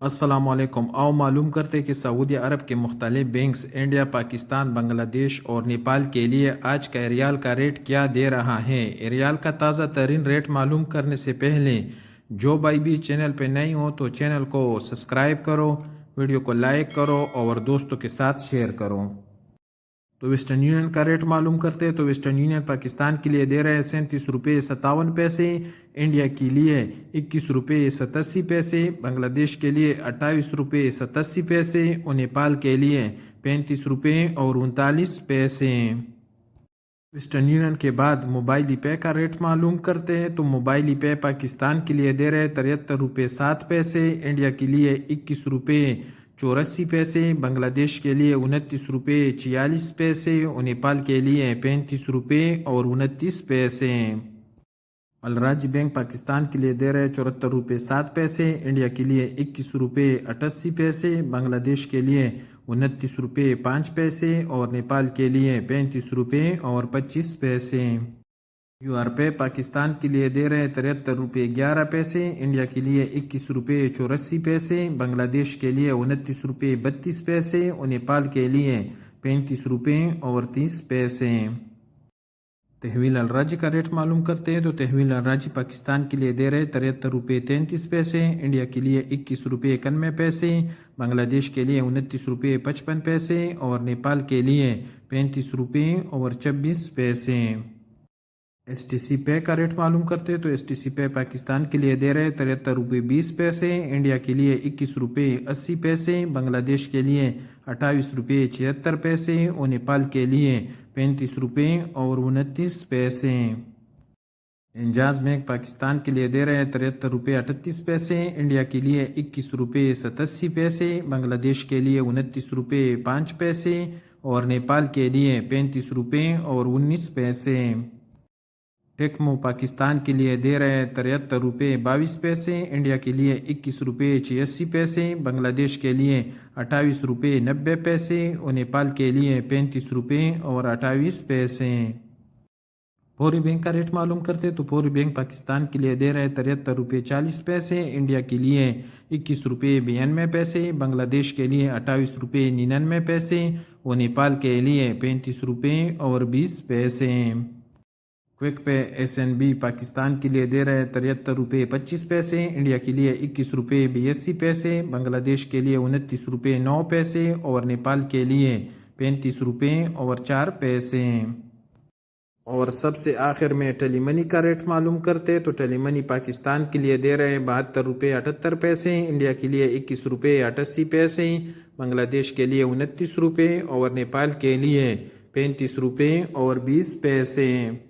السلام علیکم۔ آؤ معلوم کرتے کہ سعودی عرب کے مختلف بینکس انڈیا، پاکستان، بنگلہ دیش اور نیپال کے لیے آج کا ریال کا ریٹ کیا دے رہا ہے۔ ریال کا تازہ ترین ریٹ معلوم کرنے سے پہلے جو بھائی بھی چینل پہ نہیں ہو تو چینل کو سبسکرائب کرو، ویڈیو کو لائک کرو اور دوستوں کے ساتھ شیئر کرو۔ تو ویسٹرن یونین کا ریٹ معلوم کرتے ہیں تو ویسٹرن یونین پاکستان کے لیے دے رہے ہیں 37.57 روپے، انڈیا کے لیے 21.87 روپے، بنگلہ دیش کے لیے 28.87 روپے اور نیپال کے لیے 35.39 روپے۔ ویسٹرن یونین کے بعد موبائل پے کا ریٹ معلوم کرتے ہیں تو موبائل پے پاکستان کے لیے دے رہے 73.07 روپے، انڈیا کے لیے 21.84 روپے، بنگلہ دیش کے لیے 29.46 روپے اور نیپال کے لیے 35.29 روپے۔ الراجی بینک پاکستان کے لیے دے رہے 74.07، انڈیا کے لیے 21.88، بنگلہ دیش کے لیے 29.05 اور نیپال کے لیے 35.25۔ یو آر پے پاکستان کے لیے دے رہے 73.11، انڈیا کے لیے 21.84، بنگلہ دیش کے لیے 29.32 اور نیپال کے لیے 35.30۔ تحویل الراجی کا ریٹ معلوم کرتے ہیں تو تحویل الراجی پاکستان کے لیے دے رہے 73.33، انڈیا کے لیے 21.91، بنگلہ دیش کے لیے 29.55 اور نیپال کے لیے 35.26۔ ایس ٹی سی پے کا ریٹ معلوم کرتے ہیں تو ایس ٹی سی پے پاکستان کے لیے دے رہے 73.20، انڈیا کے لیے 21.80، بنگلہ دیش کے لیے 28.76 اور نیپال کے لیے 35.29۔ انجاز بینک پاکستان کے لیے دے رہے 73.38، انڈیا کے لیے 21.87، بنگلہ دیش کے لیے 29.05 اور نیپال کے لیے 35.19۔ ٹیکمو پاکستان کے لیے دے رہے 73.22، انڈیا کے لیے 21.86، بنگلہ دیش کے لیے 28.90 اور نیپال کے لیے 35.28۔ فوری بینک کا ریٹ معلوم کرتے تو فوری بینک پاکستان کے لیے دے رہے 73.40، انڈیا کے لیے 21.92، بنگلہ دیش کے لیے 28.99 اور نیپال کے لیے 35.20۔ Quick pay S N B Pakistan کے لیے دے رہے 73.25، انڈیا کے لیے 21.82، بنگلہ دیش کے لیے 29.09 اور نیپال کے لیے 35.04۔ اور سب سے آخر میں ٹیلی منی کا ریٹ معلوم کرتے تو ٹیلی منی پاکستان کے لیے دے رہے 72.78، انڈیا کے لیے 21.88، بنگلہ دیش کے لیے 29 روپے اور نیپال کے لیے 35.20۔